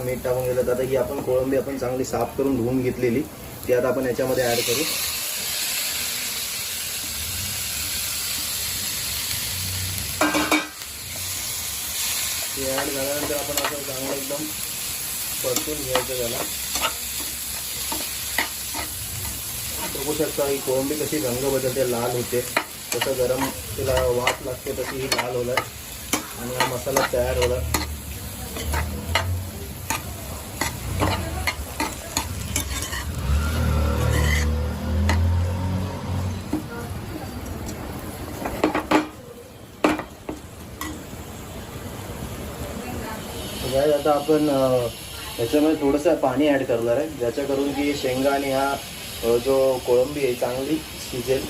मीठ टाकून गेलं. तर आता ही आपण कोळंबी आपण चांगली साफ करून धुवून घेतलेली ती आता आपण याच्यामध्ये ॲड करू. ती ॲड झाल्यानंतर आपण असं चांगलं एकदम परतून घ्यायचं त्याला. बघू शकता ही कोळंबी कशी रंग बदलते, लाल होते. तसं गरम तिला वाफ लागते तशी ही लाल होणार आणि हा मसाला तयार होणार. गाइस आता आपण याच्यामध्ये थोडंसं पाणी ॲड करणार आहे, ज्याच्या करून की शेंगा आणि हा जो कोळंबी आहे चांगली शिजेल.